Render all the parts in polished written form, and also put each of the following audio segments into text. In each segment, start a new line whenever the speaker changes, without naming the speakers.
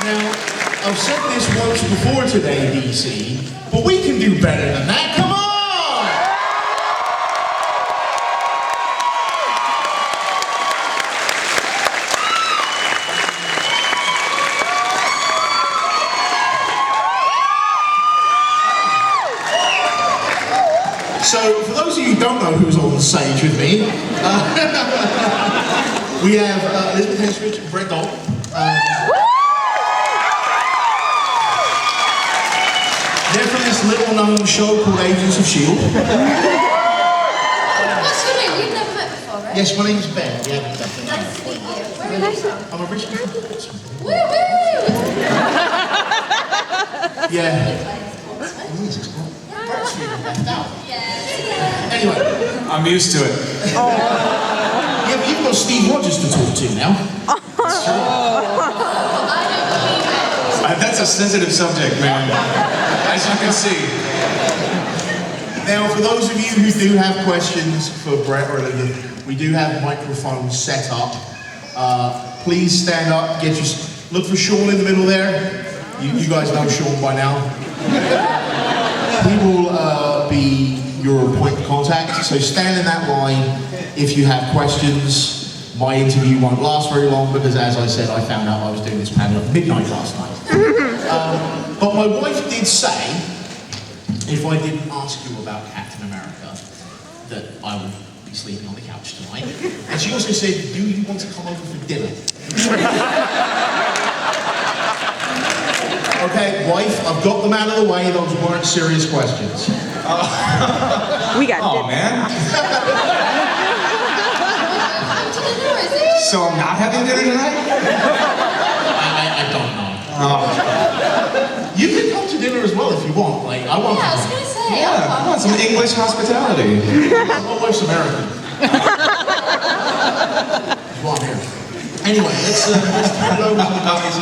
Now, I've said this once before today, DC, but we can do better than that. Come on! So, for those of you who don't know who's on the stage with me, we have Elizabeth Henstridge and Brett Dalton. They're from this little-known show called Agents of S.H.I.E.L.D.
What's your name? We've never met before, right?
Yes, my name's Ben. We haven't met before.
Nice to meet you. Where are you from?
I'm originally from Portsmouth.
Woo-woo!
Yeah. Anyway.
I'm used to it.
Yeah, but you've got Steve Rogers to talk to now.
That's true. I don't believe it.
That's a sensitive subject, man. As you can see.
Now, for those of you who do have questions for Brett or Elizabeth, we do have microphones set up. Please stand up. Look for Sean in the middle there. You guys know Sean by now. He will be your point of contact, so stand in that line if you have questions. My interview won't last very long because, as I said, I found out I was doing this panel at midnight last night. But my wife did say, if I didn't ask you about Captain America, that I would be sleeping on the couch tonight. And she also said, do you want to come over for dinner? Okay, wife, I've got them out of the way. Those weren't serious questions.
We got
Oh, man. So I'm not having dinner tonight?
I don't know. You can come to dinner as well if you want. Like, I want.
Yeah, I was going to say.
Yeah, I want some English hospitality.
My wife's American. That's why I'm here. Anyway, let's turn it over to the guys.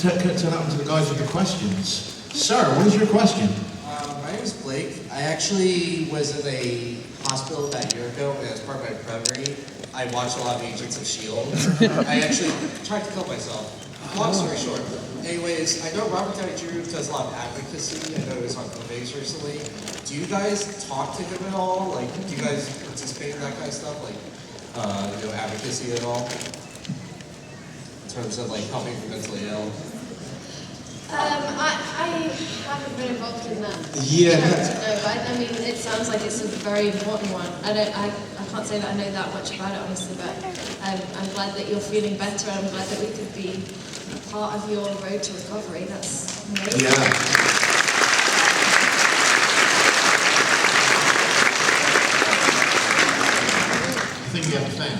Turn it over to the guys with the questions. Sir, what is your question?
My name is Blake. I actually was in a hospital about a year ago as part of my recovery. I watched a lot of Agents of S.H.I.E.L.D. I actually tried to kill myself. Long story short. Anyways, I know Robert Downey Jr. does a lot of advocacy. I know he was on Vegas recently. Do you guys talk to him at all? Like, do you guys participate in that kind of stuff? Like, advocacy at all? In terms of, like, helping for mentally ill?
I haven't been involved in that.
Yeah.
No, I mean, it sounds like it's a very important one. I can't say that I know that much about it, honestly, but I'm glad that you're feeling better, and I'm glad that we could be a part of your road to recovery. That's amazing.
Yeah. I think you have a fan.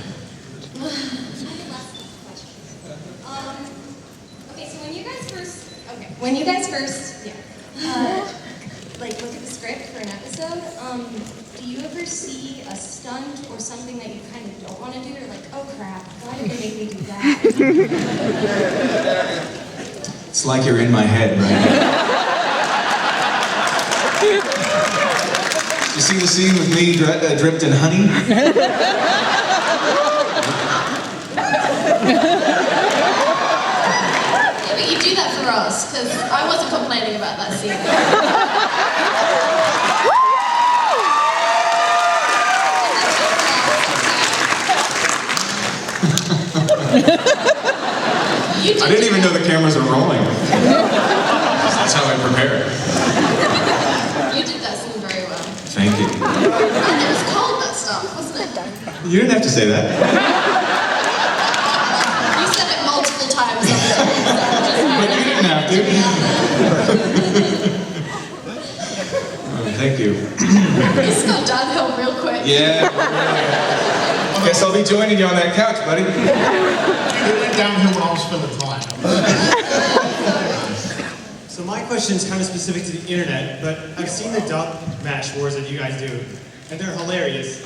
When you guys first, look at the script for an episode, do you ever see a stunt or something that you kind of don't want to do? Or like, oh crap, why did they make me do that?
It's like you're in my head right now. You see the scene with me dripped in honey?
You do that for us, because I wasn't complaining about that scene.
I didn't even know the cameras were rolling. That's how I prepare.
You did that scene very well.
Thank you.
And it was cold, that stuff, wasn't it?
You didn't have to say that.
You said it multiple times.
But you didn't have to. Thank you.
It's gone downhill real quick.
Yeah. Guess I'll be joining you on that couch, buddy.
It went downhill when I was filling time.
So my question is kind of specific to the internet, but I've seen the dub match wars that you guys do, and they're hilarious.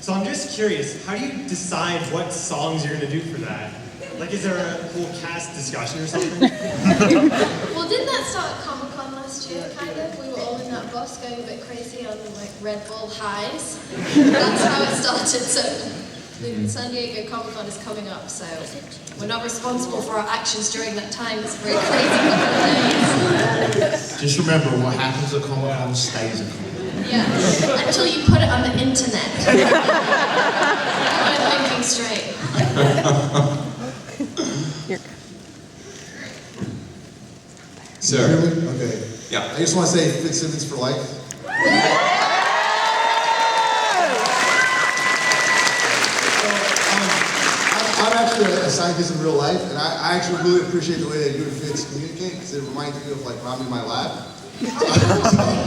So I'm just curious, how do you decide what songs you're going to do for that? Like, is there a whole cast discussion or something?
Well, didn't that start at Comic-Con last year, kind of? We were all in that bus going a bit crazy on, like, Red Bull highs. That's how it started, so The San Diego Comic-Con is coming up, so we're not responsible for our actions during that time. It's a very crazy couple of days.
Just remember, what happens at Comic-Con stays at Comic-Con.
Yeah, until you put it on the internet. I'm thinking straight.
Sir.
Okay.
Yeah.
I just want to say Fitzsimmons for life. I'm actually a scientist in real life, and I actually really appreciate the way that you and Fitz communicate, because it reminds me of like when I'm in my lab.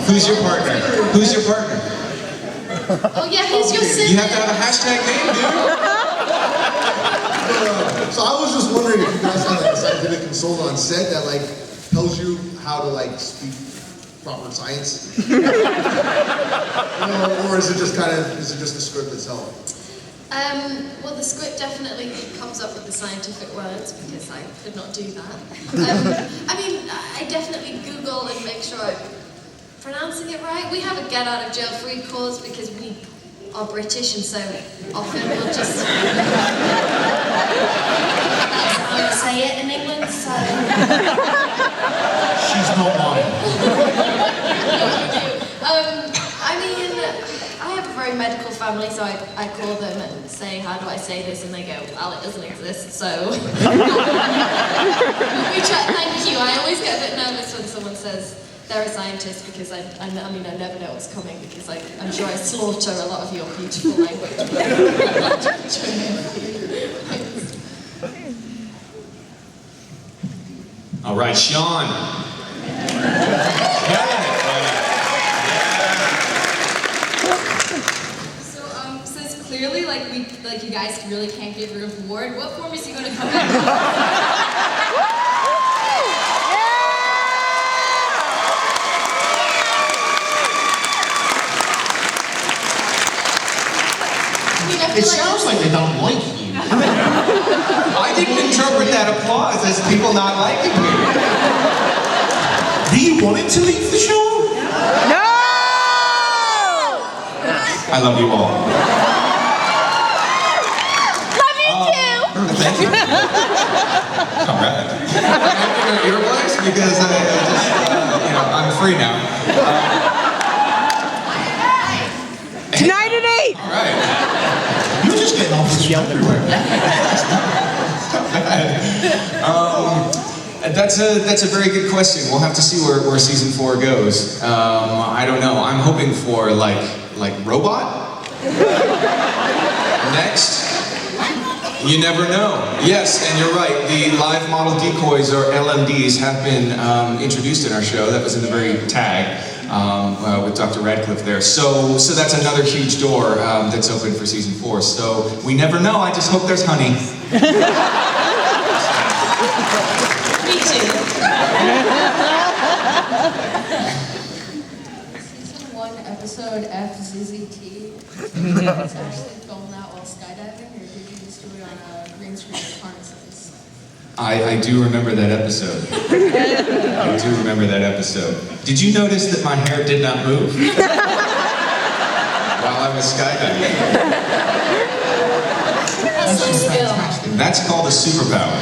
Who's your partner? Who's your partner?
Oh yeah, who's your sibling?
You have to have a hashtag name, dude.
So I was just wondering if you guys have like a scientific consultant on set that like tells you how to like speak proper science, or is it just the script itself?
Well, the script definitely comes up with the scientific words because I could not do that. I mean, I definitely Google and make sure I'm pronouncing it right. We have a get out of jail free clause because we are British and so often we'll just... That's how you say it in England, so...
She's not mine.
I mean, I have a very medical family, so I call them and say, how do I say this? And they go, well, it doesn't exist, so... We try, thank you. I always get a bit nervous when someone says they're a scientist because I mean, I never know what's coming because I'm sure I slaughter a lot of your beautiful language.
All right, Sean.
So, since clearly, you guys really can't give a reward, what form is he going to come in?
It sounds like they don't like you.
I didn't interpret that applause as people not liking me.
Do you want it to leave the show?
No!
I love you all.
Love you too!
Thank you. All right. I'm in your place because I just, I'm free now.
Tonight at 8!
All right.
You're just getting off the show everywhere.
That's a very good question. We'll have to see where season 4 goes. I don't know. I'm hoping for like robot next. You never know. Yes, and you're right. The live model decoys, or LMDs, have been introduced in our show. That was in the very tag with Dr. Radcliffe there. So that's another huge door that's open for season 4. So we never know. I just hope there's honey.
Me too.
Season 1, episode FZZT. It's actually filmed that while skydiving, or did you just do it on a green screen with harnesses?
I do remember that episode. I do remember that episode. Did you notice that my hair did not move while I was skydiving?
That's some skill.
That's called a superpower.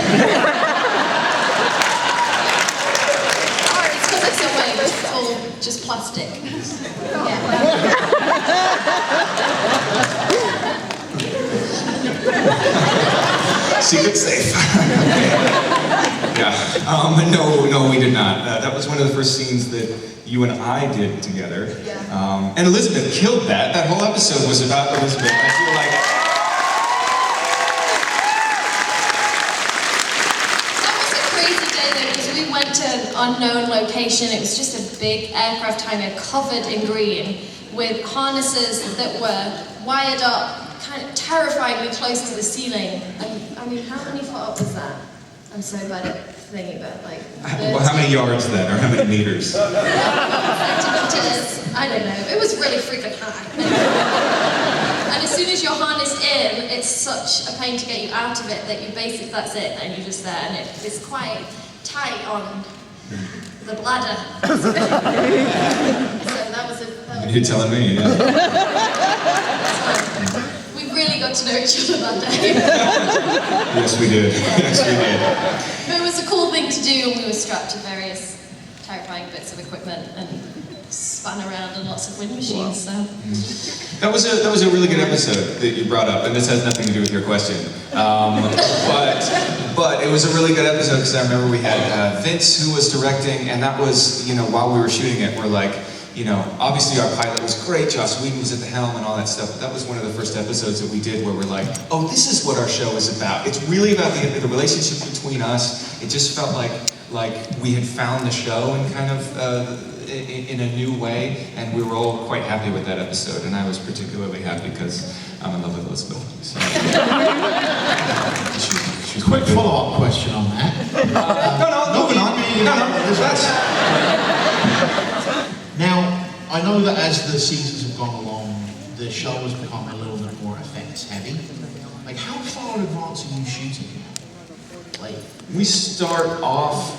It's because it's away, it's all just plastic. Yeah.
Secret safe. Yeah. No, we did not. That was one of the first scenes that you and I did together.
Yeah.
And Elizabeth killed that. That whole episode was about Elizabeth. I feel like.
That was a crazy day though, because we went to an unknown location. It was just a big aircraft hangar covered in green with harnesses that were wired up kind of terrifyingly close to the ceiling. And I mean, how many foot up was that? I'm so bad at thinking about like.
Well, how many yards then, or how many meters?
Centimeters. I don't know. It was really freaking high. And as soon as you're harnessed in, it's such a pain to get you out of it that you basically, that's it, and you're just there, and it's quite tight on the bladder. So that was
You're telling me, yeah.
we really got to know each other that day.
Yes, we did. Yes, we did.
But it was a cool thing to do, and we were strapped to various terrifying bits of equipment and spun around in lots of wind machines. So
That was a really good episode that you brought up, and this has nothing to do with your question. But it was a really good episode because I remember we had Vince who was directing, and that was, while we were shooting it, we're like, obviously our pilot was great, Joss Whedon was at the helm and all that stuff, but that was one of the first episodes that we did where we're like, oh, this is what our show is about. It's really about the relationship between us. It just felt like we had found the show and kind of in a new way, and we were all quite happy with that episode, and I was particularly happy because I'm in love with Elizabeth. So. She's quite good.
Follow-up question on that.
Moving on.
Now, I know that as the seasons have gone along, the show has become a little bit more effects heavy. Like, how far in advance are you shooting? Like,
we start off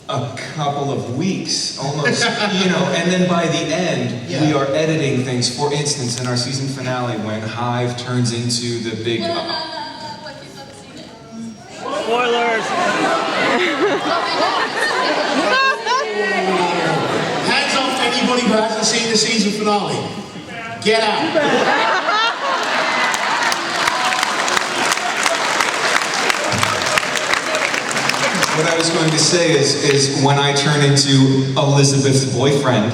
a couple of weeks, almost, and then by the end, we are editing things. For instance, in our season finale, when Hive turns into the big...
Spoilers.
hands off anybody who hasn't seen the season finale. Get out.
What I was going to say is when I turn into Elizabeth's boyfriend,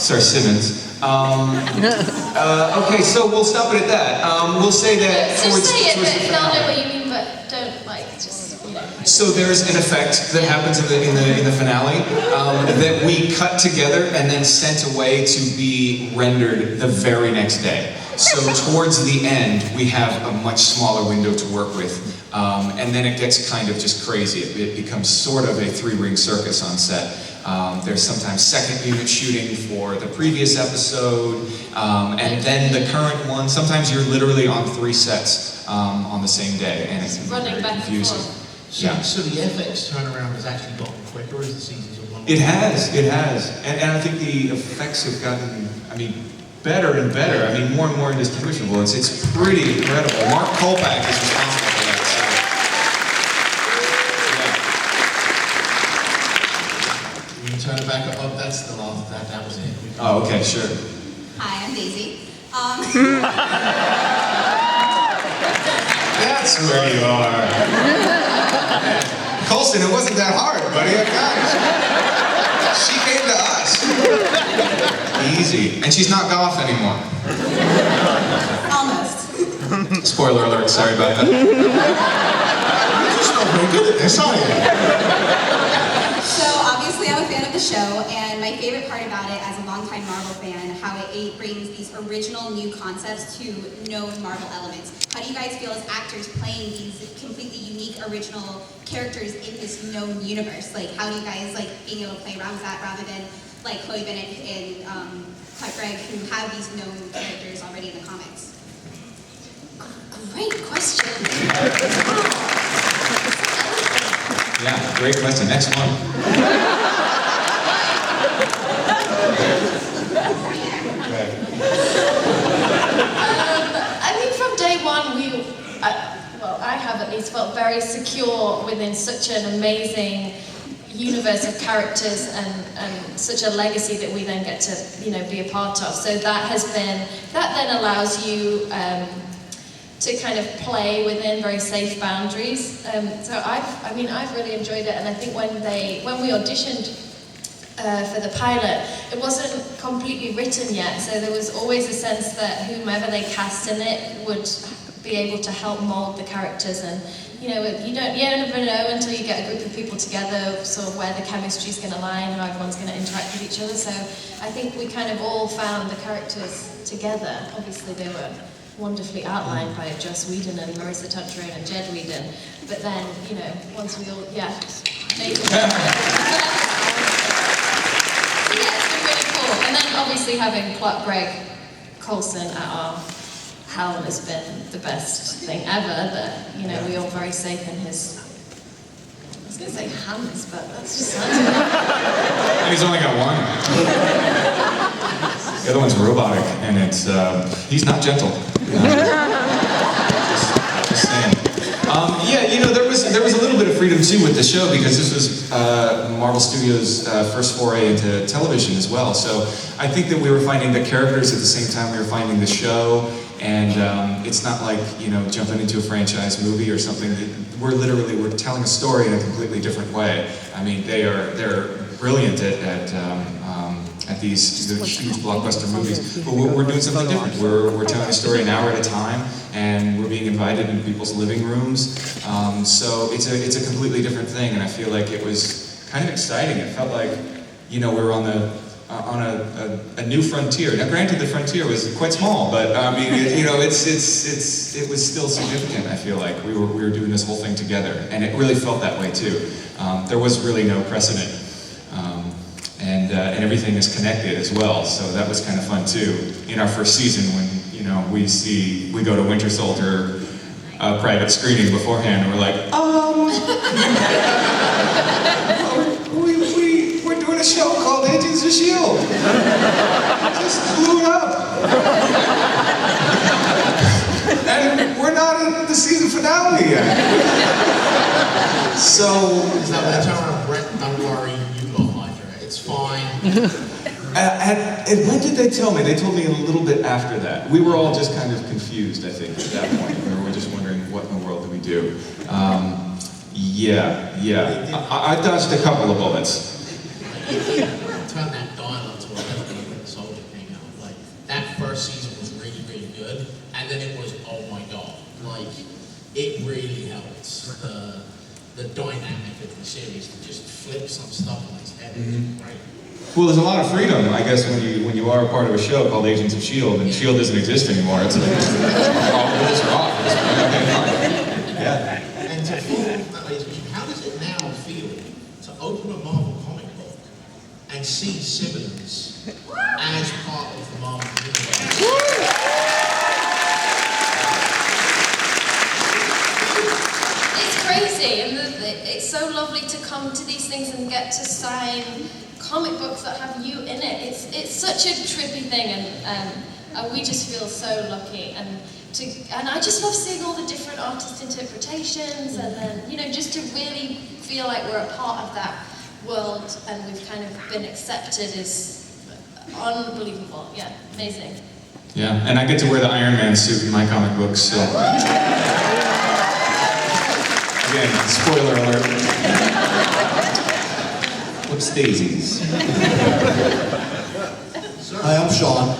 Sir Simmons. Okay, so we'll stop it at that. We'll say that
just say it, but they'll know what you mean, but don't just.
So there's an effect that happens in the finale that we cut together and then sent away to be rendered the very next day. So towards the end, we have a much smaller window to work with, and then it gets kind of just crazy. It becomes sort of a three-ring circus on set. There's sometimes second unit shooting for the previous episode, and then the current one. Sometimes you're literally on 3 sets on the same day, and it's very confusing.
So the FX turnaround has actually gotten quicker as the seasons have gone on?
It has, and I think the effects have gotten, better and better. More and more indistinguishable. It's pretty incredible. Mark Kolpak is responsible for that.
So. You can turn it back up. Oh, that's the last. That was it.
Oh, okay, sure.
Hi, I'm Daisy.
That's where you are. Colson, it wasn't that hard, buddy. Gosh. She came to us. Easy. And she's not goth anymore.
Almost.
Spoiler alert, sorry about that.
You're just not very good at this, are you?
So obviously I'm a fan of the show, and my favorite part about it as a longtime Marvel fan, how it brings these original new concepts to known Marvel elements. How do you guys feel as actors playing these completely unique original characters in this known universe? Like, how do you guys like being able to play around with that rather than like Chloe Bennett and Clark Gregg, who have these known characters already in the comics?
Great question.
Yeah, great question. Next one.
I think from day one, I have at least felt very secure within such an amazing universe of characters and such a legacy that we then get to be a part of. So that then allows you to kind of play within very safe boundaries. So I've really enjoyed it, and I think when we auditioned for the pilot, it wasn't completely written yet, so there was always a sense that whomever they cast in it would be able to help mold the characters, and you never know until you get a group of people together, sort of where the chemistry is going to lie and how everyone's going to interact with each other. So I think we kind of all found the characters together. Obviously they were wonderfully outlined by Joss Whedon and Marissa Tuttrone and Jed Whedon, but then once we all made them. It's been really cool. And then obviously having Clark Gregg Coulson at our helm has been the best thing ever, that we all very safe in his, I was going to say hands, but that's just sounds
He's only got one. The other one's robotic, and he's not gentle. Just saying. Yeah, you know, there was a little bit of freedom too with the show because this was Marvel Studios' first foray into television as well. So I think that we were finding the characters at the same time we were finding the show, and it's not like, you know, jumping into a franchise movie or something. We're telling a story in a completely different way. I mean, they're brilliant at these huge blockbuster movies, but we're doing something different. We're telling a story an hour at a time, and we're being invited into people's living rooms. So it's a completely different thing, and I feel like it was kind of exciting. It felt like, you know, we were on a new frontier. Now, granted, the frontier was quite small, but I mean, it was still significant. I feel like we were doing this whole thing together, and it really felt that way too. There was really no precedent. And everything is connected as well, so that was kind of fun too. In our first season, when, you know, we go to Winter Soldier private screening beforehand, and we're like, we're doing a show called Agents of S.H.I.E.L.D. Just blew it up. And we're not in the season finale yet. So
Is that what you're around, Brett? Don't worry, you got Hydra. It's fine.
And when did they tell me? They told me a little bit after that. We were all just kind of confused, I think, at that point. We were just wondering, what in the world do we do? Yeah. I dodged a couple of bullets.
Turn that dial up to 11 when the Soldier came out. Like, that first season was really, really good, and then it was, oh my god. Like, it really helped the dynamic of the series to just flip some stuff on its head. Right?
Well, there's a lot of freedom, I guess, when you are a part of a show called Agents of S.H.I.E.L.D., and S.H.I.E.L.D. doesn't exist anymore. It's like, all the rules are off. Okay, fine. Yeah.
And to follow that, how does it now feel to open a Marvel comic book and see Simmons as part of the Marvel universe?
It's crazy, and it's so lovely to come to these things and get to sign comic books that have you in it. It's such a trippy thing, and we just feel so lucky. And I just love seeing all the different artist interpretations, and then, you know, just to really feel like we're a part of that world, and we've kind of been accepted is unbelievable. Yeah, amazing.
Yeah, and I get to wear the Iron Man suit in my comic books, so... Again, spoiler alert. Whoops daisies.
Hi, I'm Sean.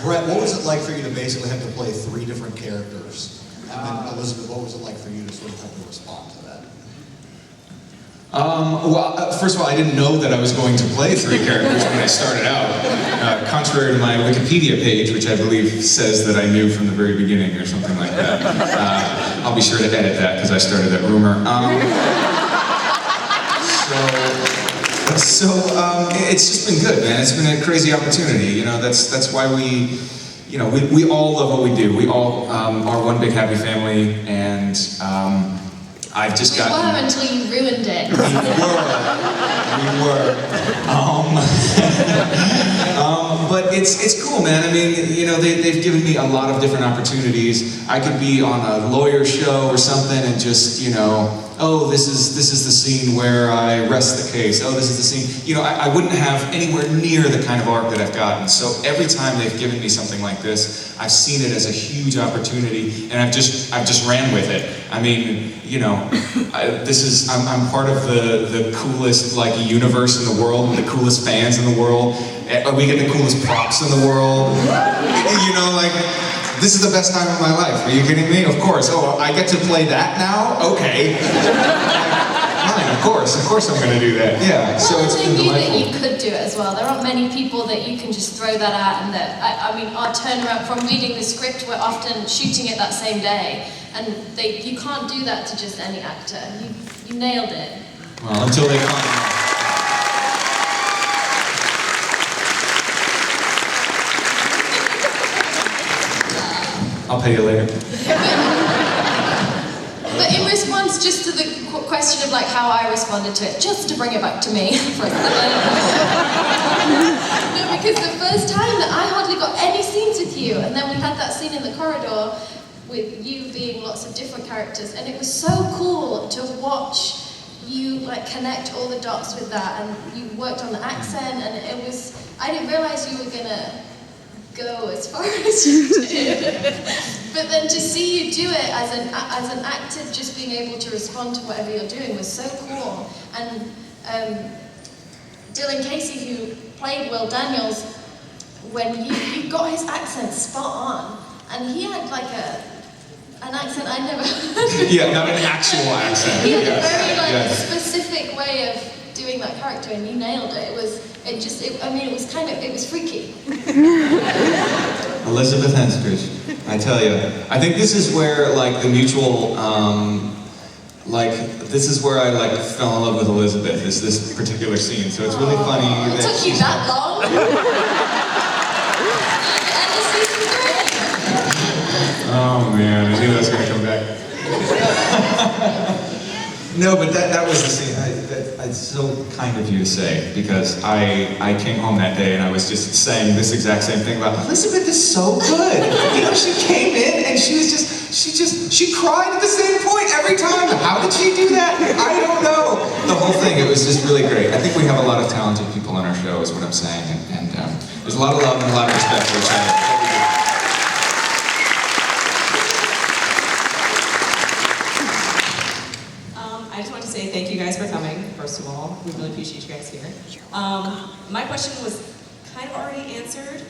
Brett, what was it like for you to basically have to play 3 different characters? And then Elizabeth, what was it like for you to sort of have to respond to that?
Well, first of all, I didn't know that I was going to play 3 characters when I started out. Contrary to my Wikipedia page, which I believe says that I knew from the very beginning or something like that. I'll be sure to edit that because I started that rumor. So it's just been good, man. It's been a crazy opportunity. You know, that's why we all love what we do. We all are one big happy family, and I've just gotten...
We were until you ruined it.
We were. But it's cool, man. I mean, you know, they've given me a lot of different opportunities. I could be on a lawyer show or something and just, you know, oh, this is the scene where I rest the case. Oh, this is the scene. You know, I wouldn't have anywhere near the kind of arc that I've gotten. So every time they've given me something like this, I've seen it as a huge opportunity, and I've just ran with it. I mean, you know, I'm part of the coolest, like, universe in the world, the coolest fans in the world. We get the coolest props in the world. You know, like, this is the best time of my life. Are you kidding me? Of course. Oh, I get to play that now? Okay. Fine, of course I'm going to do that. Yeah, so it's been delightful.
That you could do it as well. There aren't many people that you can just throw that at, and that, I mean, our turnaround from reading the script, we're often shooting it that same day, and you can't do that to just any actor. You nailed it.
Well, until they find out. I'll pay you later.
But in response just to the question of like how I responded to it, just to bring it back to me for a second. No, because the first time that I hardly got any scenes with you, and then we had that scene in the corridor with you being lots of different characters, and it was so cool to watch you like connect all the dots with that, and you worked on the accent, and it was, I didn't realize you were gonna go as far as you did. But then to see you do it as an actor, just being able to respond to whatever you're doing was so cool. And Dylan Casey, who played Will Daniels, when you got his accent spot on, and he had like an accent I'd never heard.
Yeah, not an actual accent.
He had a very specific way of doing that character, and you nailed it. It was freaky.
Elizabeth Henstridge, I tell you. I think this is where like the mutual, this is where I like fell in love with Elizabeth, is this particular scene. So it's really funny.
It took you that long?
Oh man, I knew that was going to come back. No, but that was the scene. It's so kind of you to say, because I came home that day and I was just saying this exact same thing about Elizabeth is so good. You know, she came in and she cried at the same point every time. How did she do that? I don't know. The whole thing, it was just really great. I think we have a lot of talented people on our show, is what I'm saying, and there's a lot of love and a lot of respect for each other.
I just want to say thank you guys for coming, first of all. We really appreciate you guys here. My question was kind of already answered.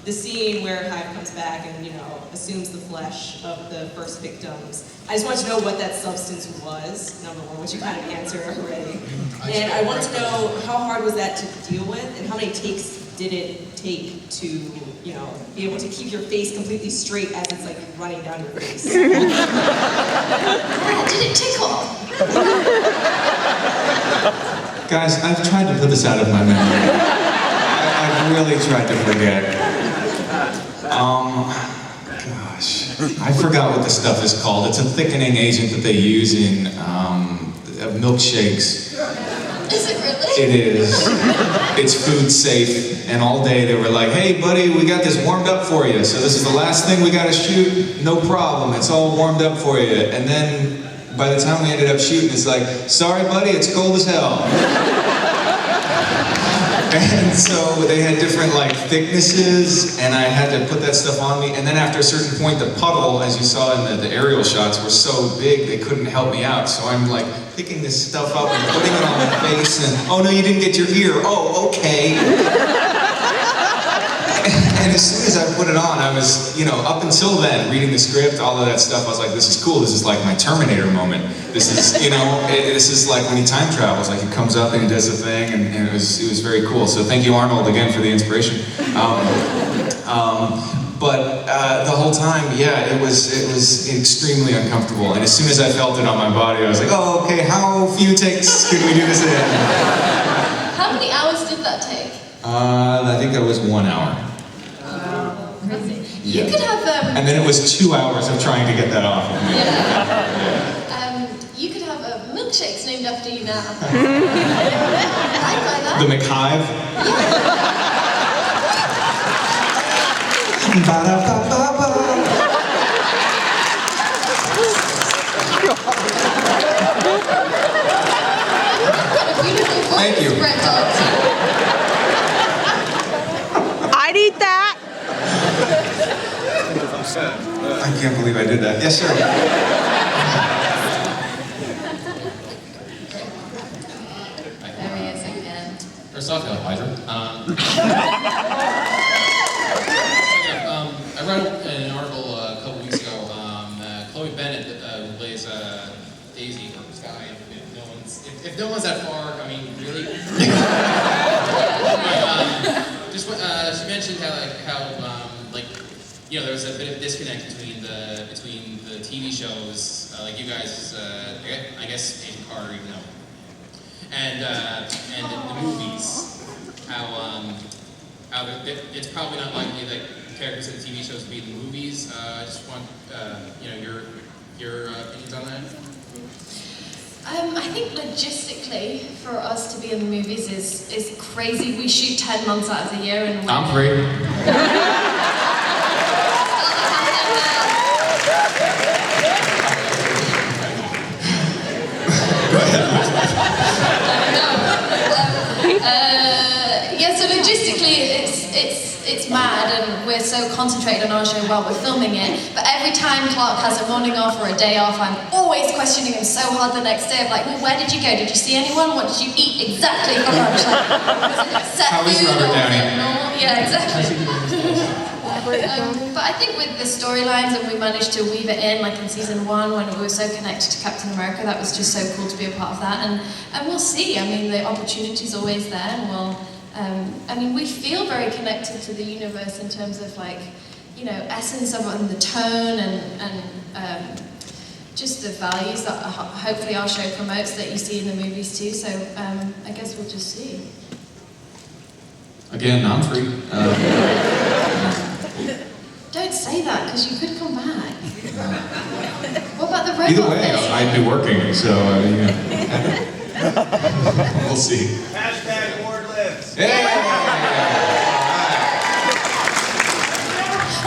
The scene where Hive comes back and, assumes the flesh of the first victims. I just want to know what that substance was, number one, which you kind of answered already. And I want to know how hard was that to deal with, and how many takes did it take to, be able to keep your face completely straight as it's like running down your face?
Yeah, did it tickle?
Guys, I've tried to put this out of my memory. I've really tried to forget. Gosh, I forgot what the stuff is called. It's a thickening agent that they use in milkshakes.
Is it really?
It is. It's food safe, and all day they were like, hey buddy, we got this warmed up for you, so this is the last thing we gotta shoot, no problem, it's all warmed up for you. And then, by the time we ended up shooting, it's like, sorry buddy, it's cold as hell. And so they had different thicknesses, and I had to put that stuff on me, and then after a certain point, the puddle, as you saw in the aerial shots, were so big they couldn't help me out, so I'm picking this stuff up and putting it on my face, and oh no, you didn't get your ear, oh, okay. And as soon as I put it on, I was, up until then, reading the script, all of that stuff, I was like, this is cool, this is like my Terminator moment. This is, this is like when he time travels, he comes up and he does the thing, and it was very cool. So thank you, Arnold, again, for the inspiration. But the whole time, yeah, it was extremely uncomfortable. And as soon as I felt it on my body, I was like, oh, okay, how few takes can we do this in?
How many hours did that take?
I think that was 1 hour.
Crazy.
Yeah.
You could have
and then it was 2 hours of trying to get that off of me.
Yeah. You could have milkshakes named after you now. I'd buy that.
The McHive? Thank you.
I'd eat that.
I can't believe I did that. Yes, sir.
There he is again.
First off, Hydra. I read an article a couple weeks ago. Chloe Bennett, who plays Daisy from Sky. If no one's that far, I mean, really. She mentioned how there was a bit of disconnect between the TV shows, like you guys, I guess Agent Carter, even though, and the movies. How it's probably not likely that characters in the TV shows will be in the movies. I just want your opinions on that.
I think logistically, for us to be in the movies is crazy. We shoot 10 months out of the year and
I'm free.
Yeah, so logistically it's mad, and we're so concentrated on our show while we're filming it, but every time Clark has a morning off or a day off, I'm always questioning him so hard the next day of like, well, where did you go? Did you see anyone? What did you eat exactly for lunch? Like,
How is Robert Downey?
Yeah, exactly. But I think with the storylines, and we managed to weave it in, like in season 1 when we were so connected to Captain America, that was just so cool to be a part of that, and we'll see. I mean, the opportunity's always there, and we'll, I mean, we feel very connected to the universe in terms of like, you know, essence of it and the tone and just the values that hopefully our show promotes that you see in the movies too, so I guess we'll just see.
Again, I'm free.
Don't say that, because you could come back. What about the robot
Either way,
thing?
I'd be working, so we'll see.
Hashtag award lives.
Hey!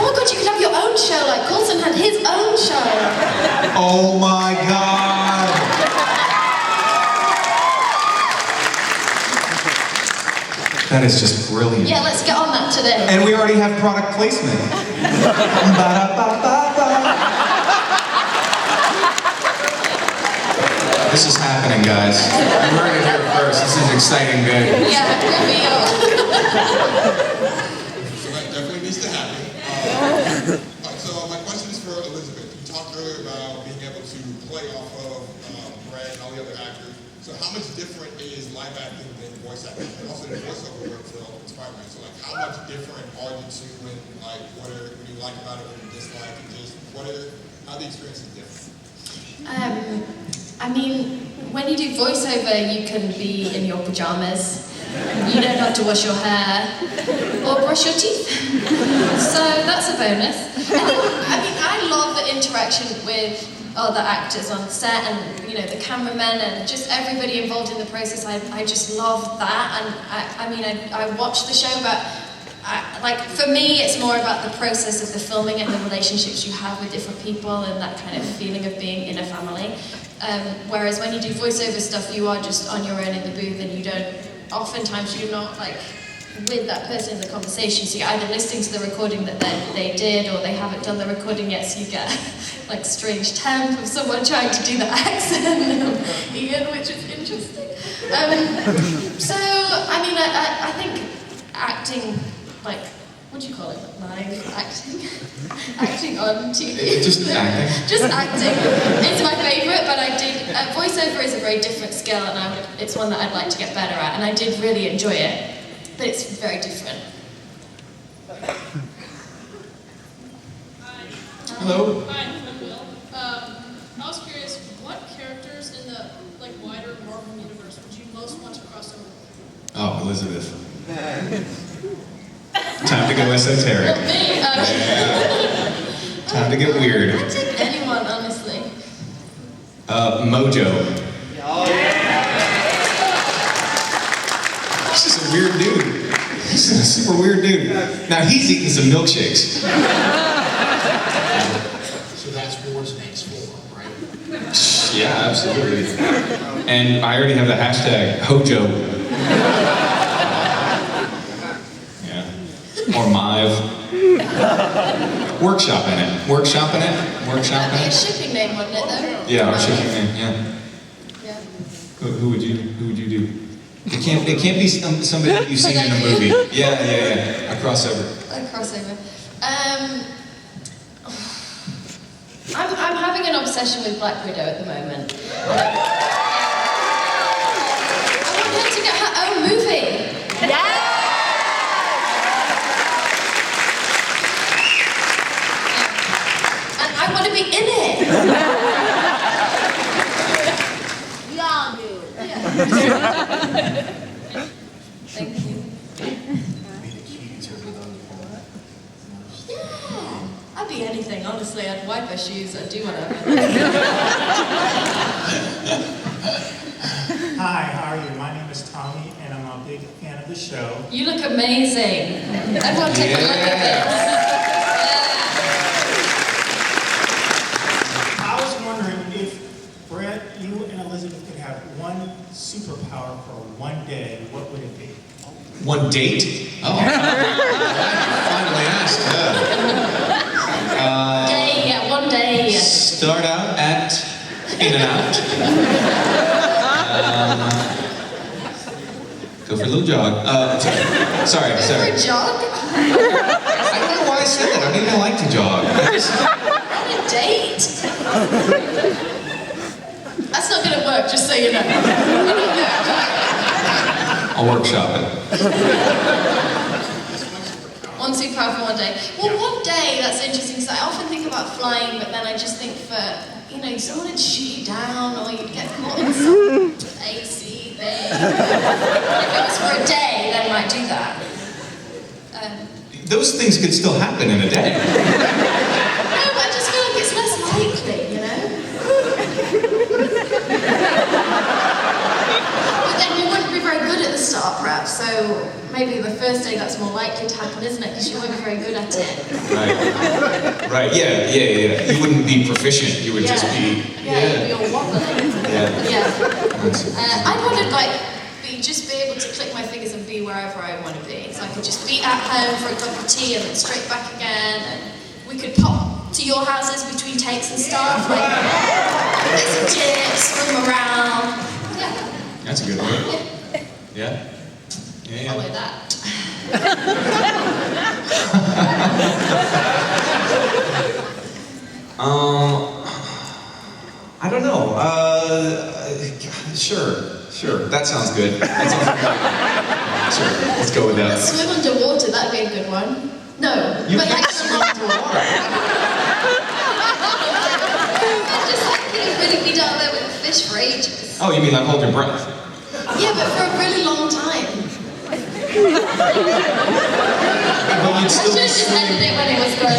Oh my god, you could have your own show, like Coulson had his own show.
Oh my God! That is just brilliant.
Yeah, let's get on that today.
And we already have product placement. This is happening, guys. You heard it here first. This is an exciting day.
Yeah, reveal.
So that definitely needs to happen. So my question is for Elizabeth. You talked earlier about being able to play off of Brett and all the other actors. So how much different is live acting than voice acting? And also the voiceover work for Spider-Man. So like how much different are the two, and like what do you like about it, what do you dislike, and just how the experience is different?
I mean, when you do voiceover, you can be in your pajamas. You don't have to wash your hair or brush your teeth. So that's a bonus. I mean, I love the interaction with other actors on set, and you know, the cameramen and just everybody involved in the process. I just love that, and I watch the show, but like for me, it's more about the process of the filming and the relationships you have with different people and that kind of feeling of being in a family. Whereas when you do voiceover stuff, you are just on your own in the booth, and you don't. Oftentimes, you're not like with that person in the conversation, so you're either listening to the recording that they did, or they haven't done the recording yet, so you get like strange temp of someone trying to do the accent of Ian, which is interesting. So, I mean, I think acting, like, what do you call it, live acting? Acting on TV.
Just acting.
Just acting. It's my favourite, but I did, voiceover is a very different skill, and it's one that I'd like to get better at, and I did really enjoy it. But it's very different.
Hello.
Hi, I'm Will. I was curious, what characters in the wider Marvel universe would you most want to cross over with?
Oh, Elizabeth. Time to go esoteric.
Well, me.
Yeah. Time to get weird.
I'd take anyone, honestly.
Mojo. This is a weird dude. This is a super weird dude. Now he's eating some milkshakes.
So that's Wars in X4, right?
Yeah, absolutely. And I already have the hashtag Hojo. Yeah. Or Mive. Workshop in it. Workshop in it. Workshop in
That'd be a
it.
shipping name, wouldn't it, though?
Yeah, our shipping name. Yeah.
Yeah.
Who would you do? It can't be somebody that you've seen in a movie. Yeah. A crossover.
A crossover. I'm having an obsession with Black Widow at the moment. I want her to get her own movie. Yeah. And I want to be in it.
We all do.
Yeah. Thank you. Yeah. I'd be anything, honestly. I'd wipe her shoes, I'd do whatever.
Hi, how are you? My name is Tommy, and I'm a big fan of the show.
You look amazing. Everyone take a look at this.
I was wondering if, Brett, you and Elizabeth could have one superpower for one day, what would it be?
One date? Oh, finally asked.
Day, yeah, one day.
Start out at In-N-Out. Go for a little jog. Sorry.
For a jog?
I don't know why I said that. I don't even like to jog.
On a date? That's not going to work, just so you know.
I'll workshop it.
One superpower for one day. Well, one day, that's interesting, because I often think about flying, but then I just think for, someone would shoot you down, or you'd get caught in some AC thing. If it was for a day, then I might do that.
Those things could still happen in a day.
No, but I just feel like it's less likely, But then we wouldn't be very good at the start, perhaps, so maybe the first day that's more likely to happen, isn't it? Because you won't be very good at it.
Right, yeah. You wouldn't be proficient, you would just be...
Yeah, you'd be all wobbly.
Yeah.
I'd want to, just be able to click my fingers and be wherever I want to be. So I could just be at home for a cup of tea and then straight back again, and we could pop to your houses between takes and stuff, get some tips, swim around. Yeah.
That's a good one. Yeah.
Follow that.
I don't know. Sure. That sounds good. Sure, let's go with that.
Swim underwater, that'd be a good one. No,
You
but
can't swim underwater.
just really be down there with a fish for ages.
Oh, you mean like hold your breath?
Yeah, but for a really long time.
But you'd
I
still
should
be
have just ended it when it was good.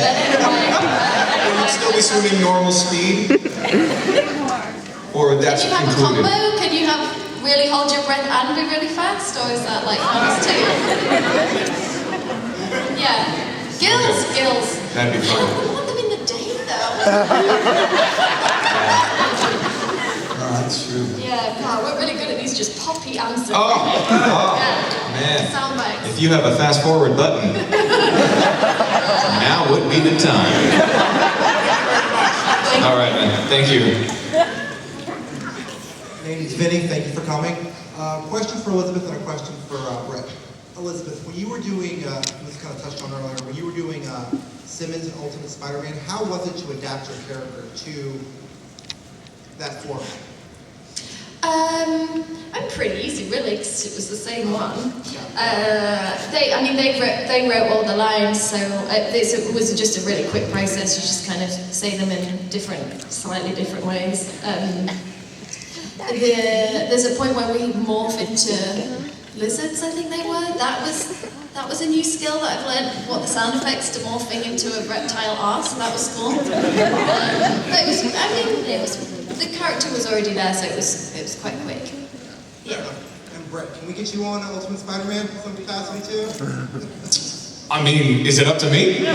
You'd still be swimming normal speed? Or that's
Can you have
included?
a combo? Can you have really hold your breath and be really fast? Or is that like honest too? Yeah. Gills.
That'd be
I
fun.
wouldn't want them in the day though.
That's true.
Yeah, God, we're really good at these just poppy answers.
Oh,
Yeah.
man.
Sound bites.
If you have a fast forward button, now would be the time. All right, man. Thank you.
My name is Vinny. Thank you for coming. Question for Elizabeth and a question for Brett. Elizabeth, when you were doing, this kind of touched on earlier, when you were doing Simmons and Ultimate Spider-Man, how was it to adapt your character to that format?
I'm pretty easy, really, because it was the same one. They wrote all the lines, so it was just a really quick process. You just kind of say them in slightly different ways. There's a point where we morph into lizards, I think they were. That was a new skill that I've learned, what the sound effects to morphing into a reptile are, so that was cool. The character was already there, so it was quite quick.
Yeah. And Brett, can we get you on Ultimate Spider-Man for some capacity too?
I mean, is it up to me?
How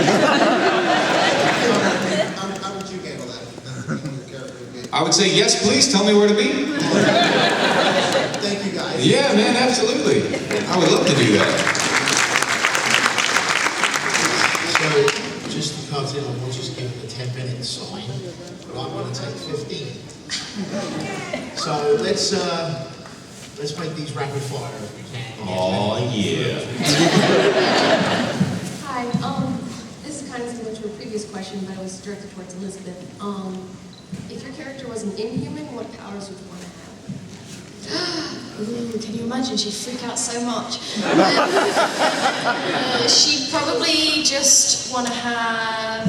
would you handle that?
I would say yes, please. Tell me where to be.
Thank you, guys.
Yeah, man, absolutely. I would love to do that.
So, just to cut in, I will just give the 10-minute sign, but I'm going to take 15. So let's make these rapid fire if we can.
Oh yeah.
Hi, this is kind of similar to a previous question, but it was directed towards Elizabeth. If your character was an Inhuman, what powers would you want to have?
Ooh, can you imagine? She'd freak out so much. She'd probably just want to have...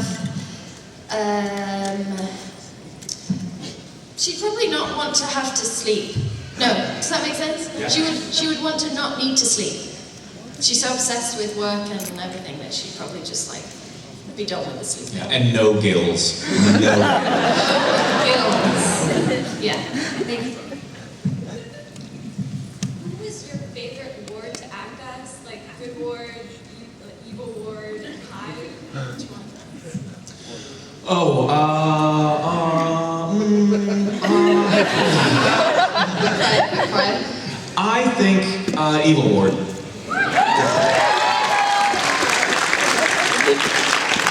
she'd probably not want to have to sleep. No, does that make sense?
Yeah.
She would want to not need to sleep. She's so obsessed with work and everything that she'd probably just be done with the sleep.
Yeah, and no gills. No.
Gills. Yeah.
Thank you.
Oh, I think Evil Ward.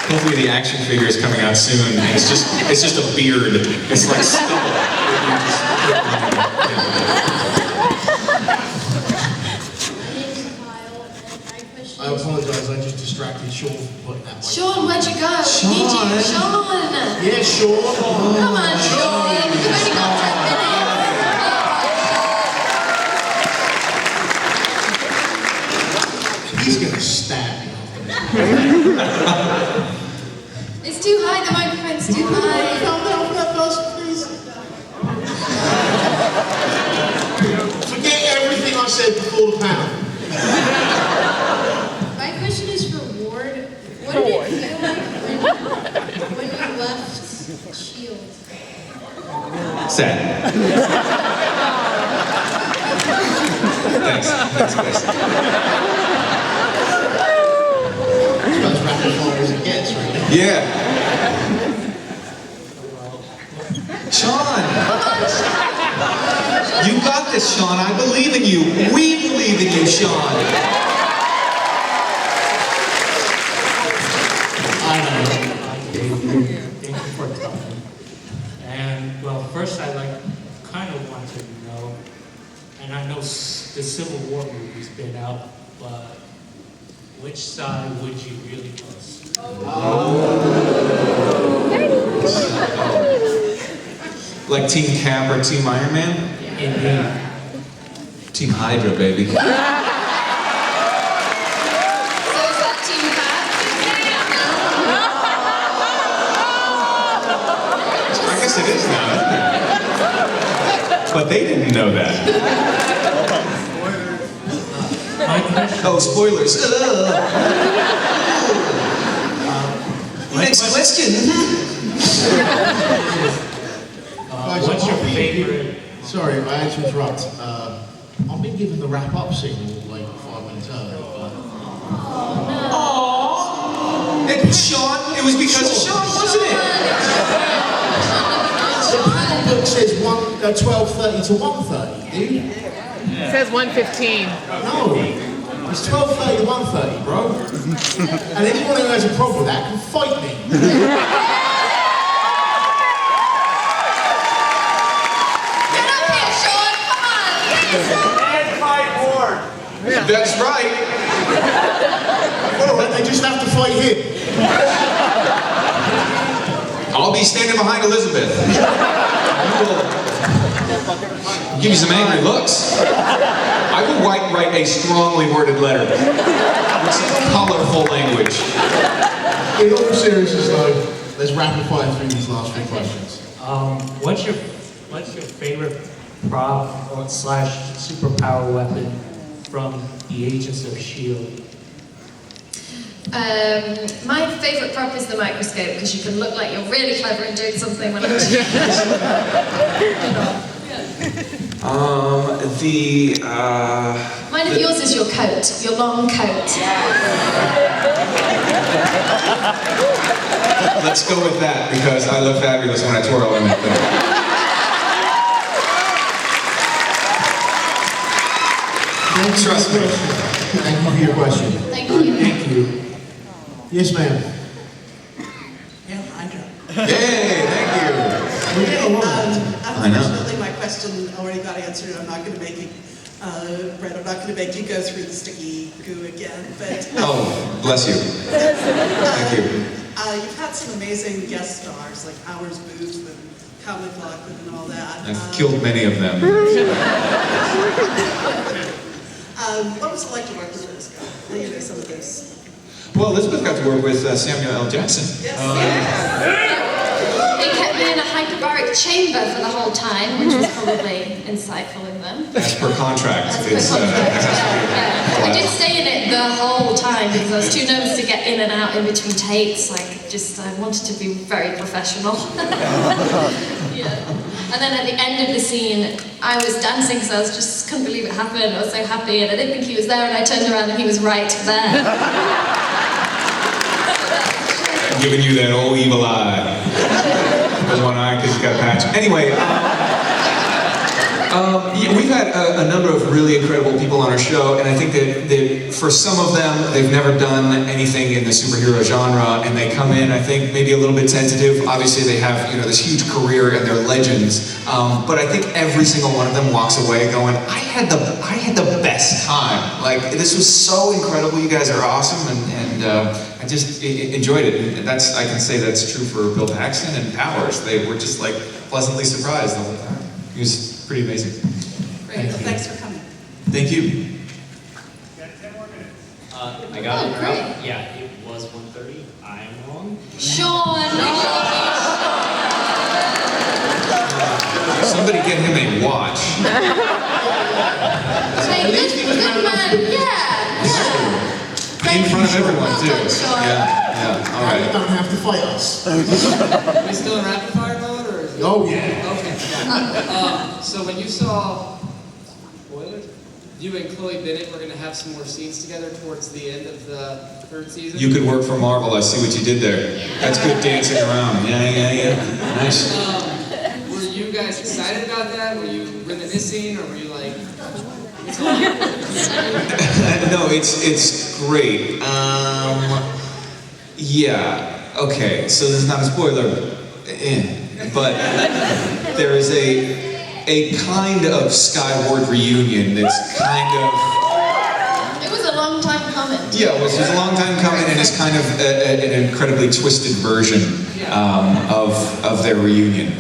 Hopefully the action figure is coming out soon. It's just a beard. It's like stubble.
I apologize, I just distracted Sean from putting that mic.
Sean, where'd you go?
Sean.
Need you, Sean.
Yeah, Sean.
Come on, Sean. You've only got 10 minutes.
He's gonna stab me.
It's too high, the microphone's too high.
Calm down for that person, please. Forget everything I said before the panel.
My question is for Ward. What did it feel like when you left S.H.I.E.L.D.?
Sad. Thanks.
It's about as rapid fire as it gets, right?
Yeah. Sean! You got this, Sean. I believe in you. We believe in you, Sean.
Thank you for coming. And well, first I kind of want to know, and I know the Civil War movie's been out, but which side would you really trust?
Like Team Cap or Team Iron Man?
Indeed.
Team Hydra, baby.
So is that Team
I guess it is now, isn't it? But they didn't know that. Oh, spoilers. Next question.
What's your favorite?
Sorry, I had to interrupt. I've been given the wrap-up signal like 5 minutes early, but...
Aww! It was Sean. It was because of Sean, wasn't it?
The book says 12:30 to 1:30, dude.
It says 1:15.
No, it's 12:30 to 1:30, bro. And anyone who has a problem with that can fight me.
That's right.
All right, they just have to fight him.
I'll be standing behind Elizabeth. Give you some angry looks. I will write a strongly worded letter with some colorful language.
In all seriousness, though, let's rapid fire through these last few questions.
What's your favorite prop or / superpower weapon from the Agents of S.H.I.E.L.D.?
My favourite prop is the microscope because you can look like you're really clever and doing something when it's Mine of yours is your coat, your long coat.
Let's go with that because I look fabulous when I twirl in that thing. Trust me.
Thank you for your question.
Thank you.
Thank you. Yes, ma'am.
Yeah, Hydra.
Hey, thank you.
Unfortunately, my question already got answered. I'm not going to make you, Brett, I'm not going to make you go through the sticky goo again. But
Oh, bless you. Thank you.
You've had some amazing guest stars like Powers Booth and Kyle MacLachlan and all that.
I've killed many of them.
What was it like to work with those guys? You know, some of those.
Well, Elizabeth got to work with Samuel L. Jackson.
They kept me in a hyperbaric chamber for the whole time, which was probably insightful in them.
As per contract.
I did stay in it the whole time because I was too nervous to get in and out in between takes. I wanted to be very professional. Yeah. And then at the end of the scene, I was dancing because I just couldn't believe it happened. I was so happy and I didn't think he was there and I turned around and he was right there.
giving you that old evil eye. The one eye because he's got a patch. Anyway, yeah, we've had a number of really incredible people on our show, and I think that for some of them, they've never done anything in the superhero genre, and they come in, I think, maybe a little bit tentative. Obviously, they have, you know, this huge career and they're legends, but I think every single one of them walks away going, I had the best time. Like, this was so incredible. You guys are awesome, and I just enjoyed it. And that's, I can say that's true for Bill Paxton and Powers. They were just like pleasantly surprised the whole time. It was pretty amazing.
Great, well, thanks for coming.
Thank you.
I got it.
great.
Yeah, it was 1:30. I am wrong.
Sean!
Somebody get him a watch.
Hey, good man. Yeah.
In front of everyone, too. Yeah, all right.
You don't have to fight us.
Are we still in rapid fire mode, or?
Oh, yeah.
Okay. So when you saw, spoilers, you and Chloe Bennett were going to have some more scenes together towards the end of the third season.
You could work for Marvel. I see what you did there. That's good dancing around. Yeah. Nice.
Were you guys excited about that? Were you reminiscing, or were you like?
No, it's great. Yeah. Okay. So this is not a spoiler, but there is a kind of Skyward reunion that's kind of.
It was a long time coming.
Yeah, it was a long time coming, and it's kind of an incredibly twisted version of their reunion.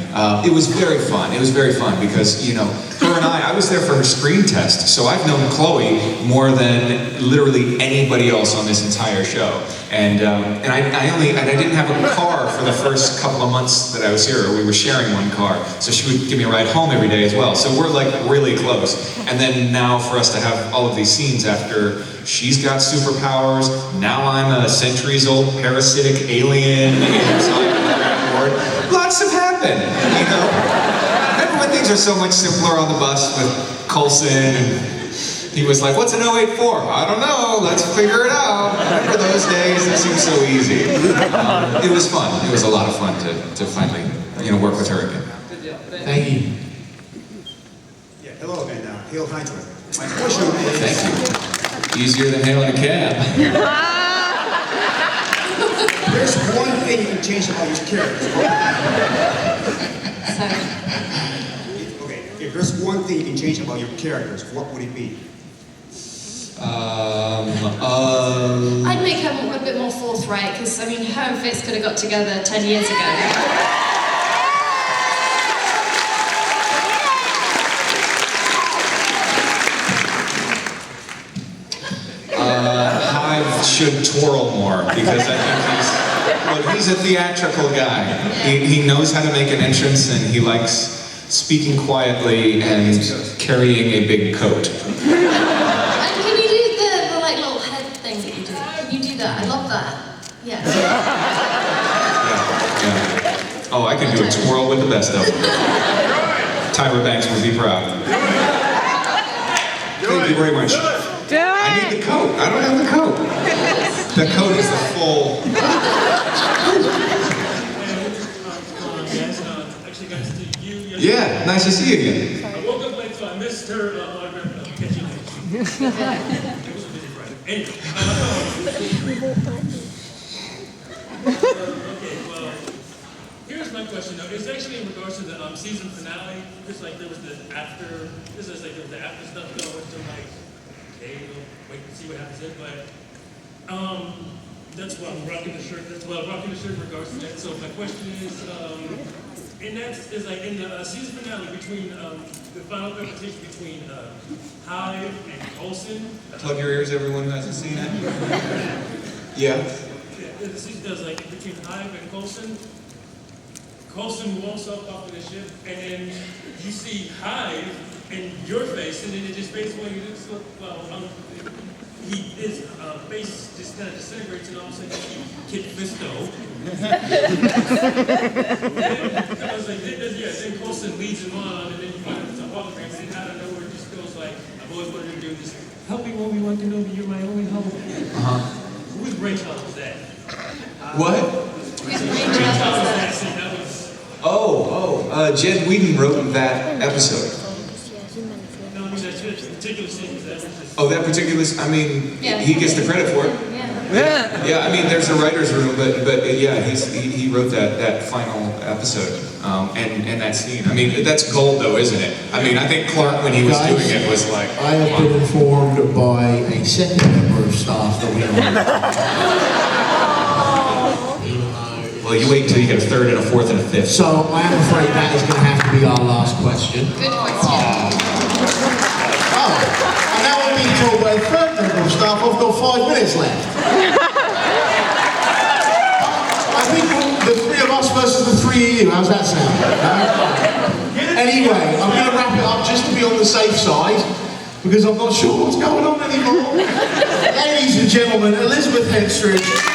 It was very fun. It was very fun because, you know, her and I was there for her screen test, so I've known Chloe more than literally anybody else on this entire show. And I didn't have a car for the first couple of months that I was here. We were sharing one car, so she would give me a ride home every day as well. So we're like really close. And then now for us to have all of these scenes after she's got superpowers, now I'm a centuries-old parasitic alien inside of the Grand Board. Lots have happened, you know. Remember when things are so much simpler on the bus with Coulson and he was like, what's an 084? I don't know, let's figure it out. Remember those days? It seemed so easy. It was fun. It was a lot of fun to finally, you know, work with her again.
Thank you.
Yeah, hello and hail Hydra. My question is...
Thank you. Easier than hailing a cab.
There's one thing you can change about your characters. Okay, if there's one thing you can change about your characters, what would it be?
I'd make her a bit more forthright, because, I mean, her and Fitz could have got together 10 years ago.
Hive should twirl more, because I think he's a theatrical guy. He knows how to make an entrance, and he likes speaking quietly and carrying a big coat.
And can you do the like little head thing that you do? Can you do that? I love that. Yeah.
Oh, I can do a twirl with the best of them. Tyra Banks would be proud. Thank you very much. I need the coat. I don't have the coat. The coat is the full.
Actually, guys, to you.
Yeah, nice to see you again.
I woke up late, so I missed her autograph. Catch you later. It was a busy Friday. Anyway. Okay, well, here's my question. Though. It's actually in regards to the season finale. Just like there was the after. This is like there was the after stuff going. So like. Okay, we'll wait and see what happens then, but that's why I'm rocking the shirt. That's why I'm rocking the shirt in regards to that. So my question is, and that's is like in the season finale between the final competition between Hive and Coulson.
Plug your ears, everyone who hasn't seen it. Yeah.
Yeah, the season does like between Hive and Coulson. Coulson walks up off of the ship, and then you see Hive in your face, and then it just fades away. His face just kind of disintegrates, and all of a sudden you see Kid Fisto. And I was like, then Coulson leads him on, and then you find it's a hologram, and then out of nowhere it just goes like, I've always wanted to do this. Help me, Obi-Wan Kenobi, you're my only hope. Whose brainchild was that?
What? Jed Whedon wrote that episode.
No, I mean, that particular scene, that was just...
Oh, that particular, I mean, he gets the credit for it. Yeah, I mean, there's a writer's room, but yeah, he wrote that final episode, and that scene. I mean, that's gold though, isn't it? I mean, I think Clark, when he was doing it, was like...
I have been informed by a second member of staff that we
Well, you wait until you get a third and a fourth and a fifth.
So, I am afraid that is going to have to be our last question.
Good question.
And now we're being told by a third member of staff, I've got 5 minutes left. I think the 3 of us versus the 3 of you, how's that sound? Anyway, I'm going to wrap it up just to be on the safe side, because I'm not sure what's going on anymore. Ladies and gentlemen, Elizabeth Henstridge.